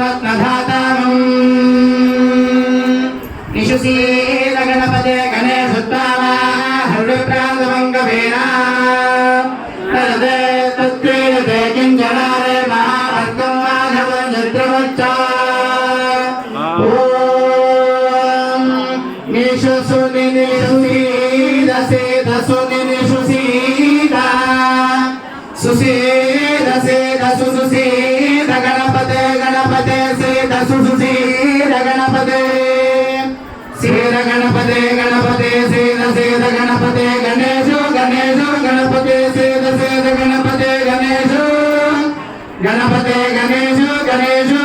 रत्नधातामम् निशुसील गणपते गणेशोत्तामा हृदयप्रान्तमङ्गवेना नरदे तत्क्रीडते किञ्जनारे महाभक्तं माधवं चित्रमुच्चा ॐ निशुसुनि निशुसीद सेद सुनि निशुसीद सुसीद सेद सुसीद गणपते गणपते सेद सुसीद गणपते सेद गणपते गणपते सेद सेद गणपते गणेशो गणेशो गणपते सेद सेद गणपते गणेशो गणपते गणेशो गणेशो